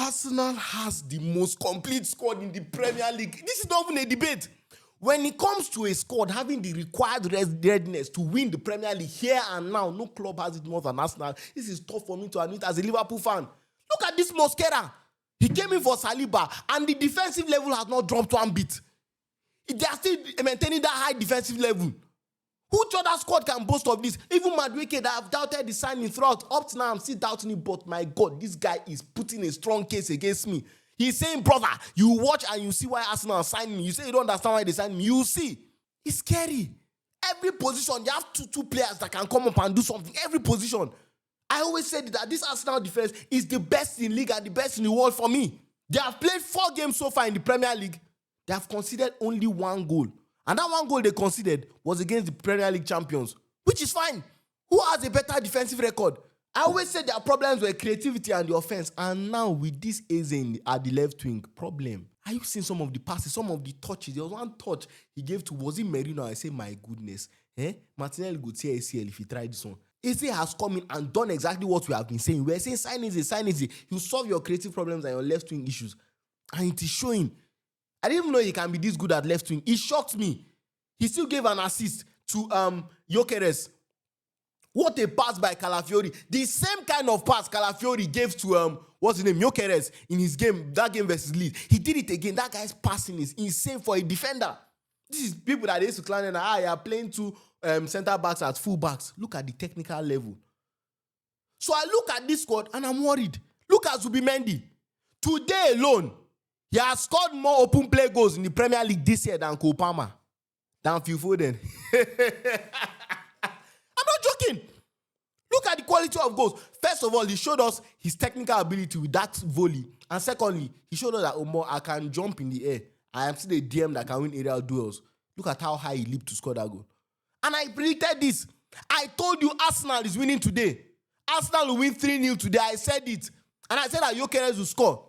Arsenal has the most complete squad in the Premier League. This is not even a debate. When it comes to a squad having the required readiness to win the Premier League here and now, no club has it more than Arsenal. This is tough for me to admit as a Liverpool fan. Look at this Mosquera. He came in for Saliba, and the defensive level has not dropped one bit. They are still maintaining that high defensive level. Which other squad can boast of this? Even Madueke, that I've doubted the signing throughout. Up to now, I'm still doubting it, but my God, this guy is putting a strong case against me. He's saying, brother, you watch and you see why Arsenal signed me. You say you don't understand why they signed me. You see. It's scary. Every position, you have two players that can come up and do something. Every position. I always said that this Arsenal defense is the best in the league and the best in the world for me. They have played 4 games so far in the Premier League. They have conceded only 1 goal. And that 1 goal they conceded was against the Premier League champions, which is fine. Who has a better defensive record? I always said their problems were creativity and the offense. And now with this Eze at the left wing, problem. Are you seeing some of the passes, some of the touches? There was one touch he gave to, was it Merino? I say, my goodness. Martinelli would say ACL if he tried this one. Eze has come in and done exactly what we have been saying. We are saying sign Eze. You solve your creative problems and your left wing issues. And it is showing. I didn't even know he can be this good at left wing. It shocked me. He still gave an assist to Gyökeres. What a pass by Calafiori. The same kind of pass Calafiori gave to Gyökeres in his game, that game versus Leeds. He did it again. That guy's passing is insane for a defender. This is people that they used to clown and you are playing 2 centre backs as full backs. Look at the technical level. So I look at this squad and I'm worried. Look at Zubimendi. Today alone, he has scored more open play goals in the Premier League this year than Cole Palmer, than Phil Foden. I'm not joking. Look at the quality of goals. First of all, he showed us his technical ability with that volley. And secondly, he showed us that I can jump in the air. I am still a DM that can win aerial duels. Look at how high he leaped to score that goal. And I predicted this. I told you Arsenal is winning today. Arsenal will win 3-0 today. I said it. And I said that Gyökeres will score.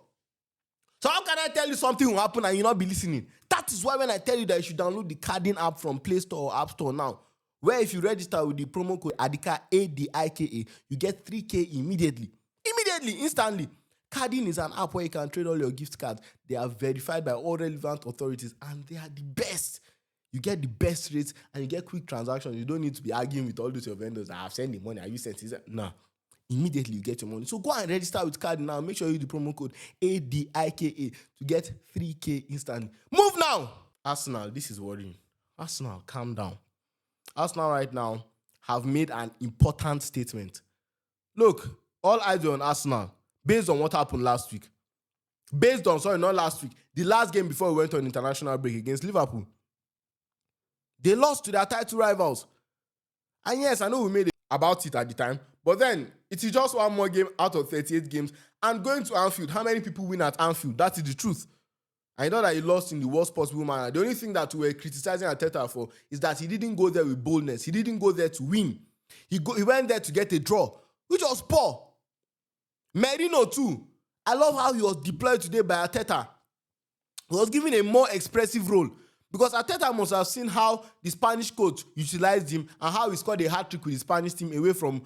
So how can I tell you something will happen and you'll not be listening? That is why when I tell you that you should download the Carding app from Play Store or App Store now, where if you register with the promo code ADIKA, ADIKA, you get 3K immediately. Immediately, instantly. Carding is an app where you can trade all your gift cards. They are verified by all relevant authorities and they are the best. You get the best rates and you get quick transactions. You don't need to be arguing with all those your vendors. I have sent the money. Are you sent it? No. Immediately you get your money. So go and register with Carding now. Make sure you use the promo code ADIKA to get 3K instantly. Move now. Arsenal, this is worrying. Arsenal, calm down. Arsenal right now have made an important statement. Look, all eyes are on Arsenal based on what happened last week. Not last week. The last game before we went on international break against Liverpool. They lost to their title rivals. And yes, I know we made it about it at the time, but then it is just one more game out of 38 games. And going to Anfield, how many people win at Anfield? That is the truth. I know that he lost in the worst possible manner. The only thing that we were criticizing Arteta for is that he didn't go there with boldness. He didn't go there to win. He went there to get a draw, which was poor. Merino too. I love how he was deployed today by Arteta. He was given a more expressive role because Arteta must have seen how the Spanish coach utilized him and how he scored a hat-trick with the Spanish team away from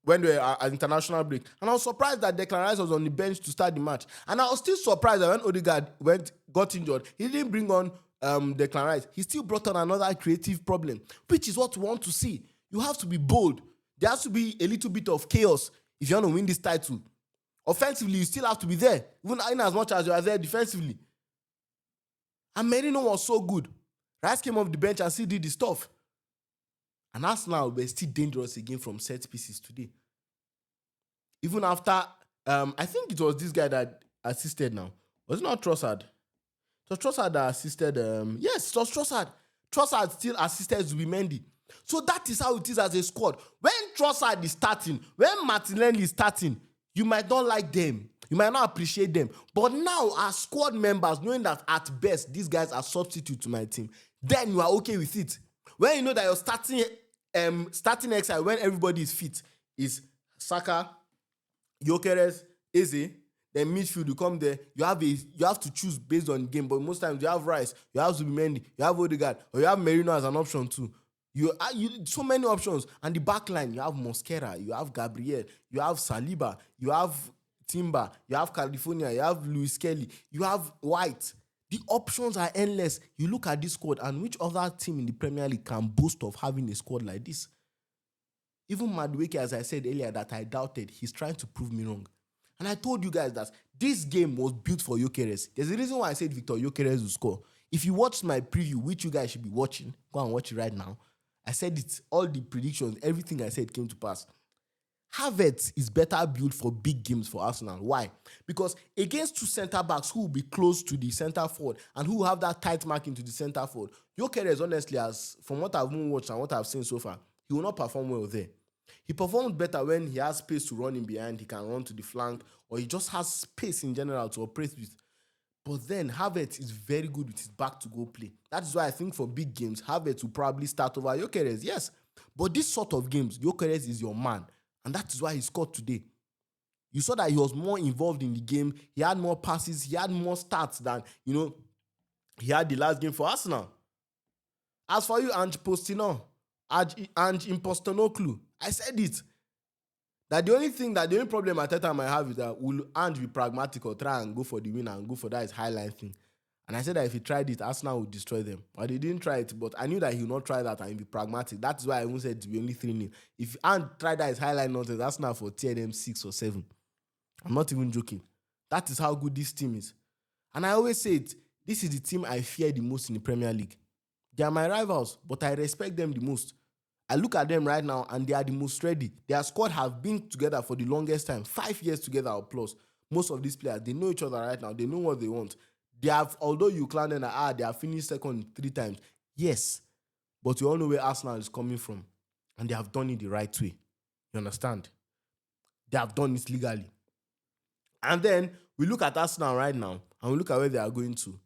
when they were at international break. And I was surprised that Declan Rice was on the bench to start the match. And I was still surprised that when Odegaard got injured, he didn't bring on Declan Rice. He still brought on another creative problem, which is what we want to see. You have to be bold. There has to be a little bit of chaos if you want to win this title. Offensively, you still have to be there, even in as much as you are there defensively. And Merino was so good. Rice came off the bench and still did the stuff. And Arsenal were still dangerous again from set pieces today. Even after, I think it was this guy that assisted now. Was it not Trossard? It was Trossard that assisted. Yes, it was Trossard. Trossard still assisted Zubimendi. So that is how it is as a squad. When Trossard is starting, when Martinelli is starting, you might not like them. You might not appreciate them. But now, as squad members, knowing that at best, these guys are substitute to my team, then you are okay with it. When you know that your starting exile when everybody is fit is Saka, Gyökeres, Eze, then midfield you come there. You have to choose based on game, but most times you have Rice, you have Zubimendi, you have Odegaard, or you have Merino as an option too. You so many options, and the back line you have Mosquera, you have Gabriel, you have Saliba, you have Timber, you have California, you have Louis Kelly, you have White. The options are endless. You look at this squad, and which other team in the Premier League can boast of having a squad like this? Even Madueke, as I said earlier, that I doubted, he's trying to prove me wrong. And I told you guys that this game was built for Gyökeres. There's a reason why I said Victor Gyökeres will score. If you watched my preview, which you guys should be watching, go and watch it right now. I said it, all the predictions, everything I said came to pass. Havertz is better built for big games for Arsenal. Why? Because against two centre-backs who will be close to the centre-forward and who have that tight marking to the centre-forward, Gyökeres, honestly, as from what I've watched and what I've seen so far, he will not perform well there. He performs better when he has space to run in behind, he can run to the flank, or he just has space in general to operate with. But then Havertz is very good with his back-to-goal play. That is why I think for big games, Havertz will probably start over Gyökeres, yes. But this sort of games, Gyökeres is your man. And that is why he scored today. You saw that he was more involved in the game. He had more passes. He had more stats than, he had the last game for Arsenal. As for you, Ange Postecoglou, I said it. That the only problem Arteta might have is that will Ange be pragmatic or try and go for the win and go for that his highlight thing. And I said that if he tried it, Arsenal would destroy them. But he didn't try it. But I knew that he would not try that and he'd be pragmatic. That's why I even said to be only 3-0. If Ange tried that his highlight nonsense, Arsenal for tear them 6 or 7. I'm not even joking. That is how good this team is. And I always say it, this is the team I fear the most in the Premier League. They are my rivals, but I respect them the most. I look at them right now and they are the most ready. Their squad have been together for the longest time, 5 years together or plus. Most of these players, they know each other right now. They know what they want. They have, although you clown them that they have finished second 3 times. Yes, but you all know where Arsenal is coming from. And they have done it the right way. You understand? They have done it legally. And then we look at Arsenal right now and we look at where they are going to.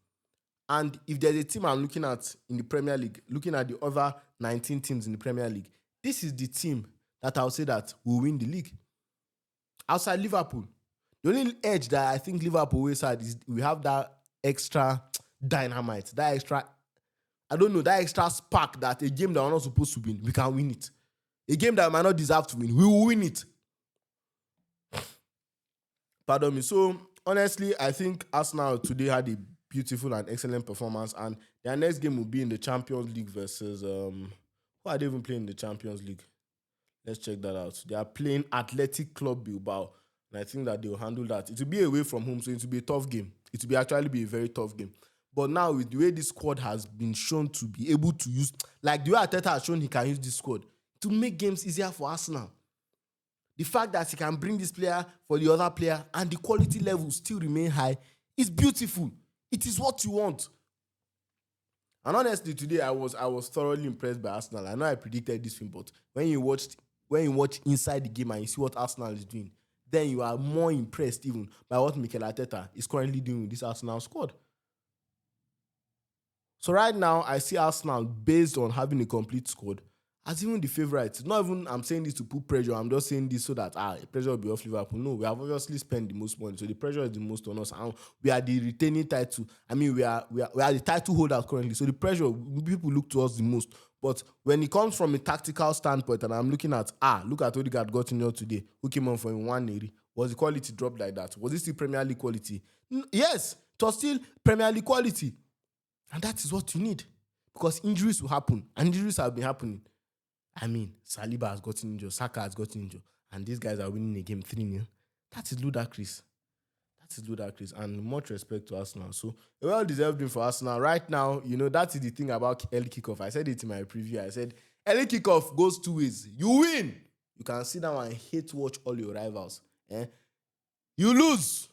And if there's a team I'm looking at in the Premier League, looking at the other 19 teams in the Premier League, this is the team that I'll say that will win the league. Outside Liverpool, the only edge that I think Liverpool always had is we have that extra dynamite, that extra spark that a game that we're not supposed to win, we can win it. A game that we might not deserve to win, we will win it. Pardon me. So, honestly, I think Arsenal today had a beautiful and excellent performance, and their next game will be in the Champions League versus, who are they even playing in the Champions League? Let's check that out. They are playing Athletic Club Bilbao, and I think that they will handle that. It will be away from home, so it will be a tough game. It will actually be a very tough game. But now, with the way this squad has been shown to be able to use, like the way Arteta has shown he can use this squad to make games easier for Arsenal. The fact that he can bring this player for the other player and the quality level still remain high is beautiful. It is what you want. And honestly, today I was thoroughly impressed by Arsenal. I know I predicted this film, but when you watch inside the game and you see what Arsenal is doing, then you are more impressed even by what Mikel Arteta is currently doing with this Arsenal squad. So right now, I see Arsenal, based on having a complete squad, as even the favourites. Not even I'm saying this to put pressure. I'm just saying this so that pressure will be off Liverpool. No, we have obviously spent the most money, so the pressure is the most on us. And we are the retaining title. I mean, we are the title holders currently. So the pressure, people look to us the most. But when it comes from a tactical standpoint, and I'm looking at look at Odegaard got in here today, who came on for him 180. Was the quality dropped like that? Was it still Premier League quality? Yes, it was still Premier League quality. And that is what you need. Because injuries will happen. And injuries have been happening. I mean, Saliba has gotten injured, Saka has gotten injured, and these guys are winning a game 3-0. That is ludicrous. And much respect to Arsenal. So, a well-deserved win for Arsenal. Right now, that is the thing about early kickoff. I said it in my preview. I said, early kickoff goes 2 ways. You win. You can sit down and hate watch all your rivals. You lose.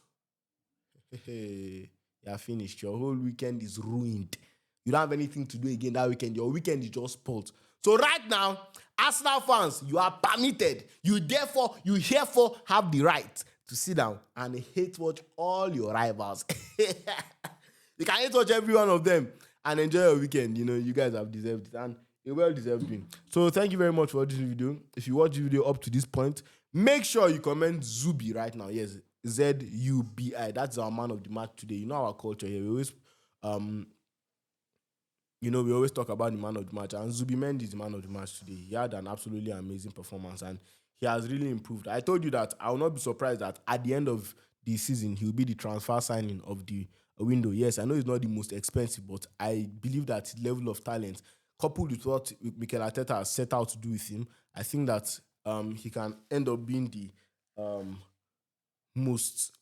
You are finished. Your whole weekend is ruined. You don't have anything to do again that weekend. Your weekend is just spoiled. So right now, Arsenal fans, you are permitted. You therefore have the right to sit down and hate watch all your rivals. You can hate watch every one of them and enjoy your weekend. You guys have deserved it, and a well-deserved win. So thank you very much for watching the video. If you watch the video up to this point, make sure you comment Zubi right now. Yes, Z-U-B-I. That's our man of the match today. You know our culture here. We always talk about the man of the match, and Zubi Mendy is the man of the match today. He had an absolutely amazing performance, and he has really improved. I told you that I will not be surprised that at the end of the season, he'll be the transfer signing of the window. Yes, I know he's not the most expensive, but I believe that his level of talent, coupled with what Mikel Arteta has set out to do with him, I think that he can end up being the most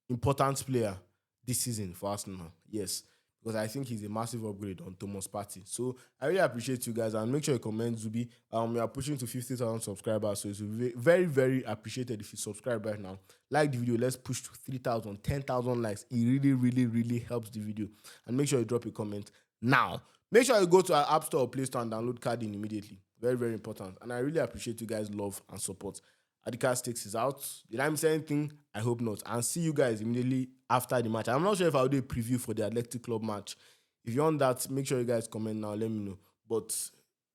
important player this season for Arsenal. Yes, because I think he's a massive upgrade on Thomas Partey. So I really appreciate you guys, and make sure you comment, Zubi. We are pushing to 50,000 subscribers, so it's very, very appreciated if you subscribe right now. Like the video, let's push to 3,000, 10,000 likes. It really, really, really helps the video. And make sure you drop a comment now. Make sure you go to our App Store or Play Store and download Cardin immediately. Very, very important. And I really appreciate you guys' love and support. Adika Stakes is out. Did I miss anything? I hope not. And see you guys immediately after the match. I'm not sure if I'll do a preview for the Athletic Club match. If you want that, make sure you guys comment now. Let me know. But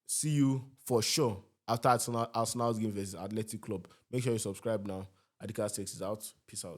see you for sure after Arsenal's game versus Athletic Club. Make sure you subscribe now. Adika Stakes is out. Peace out.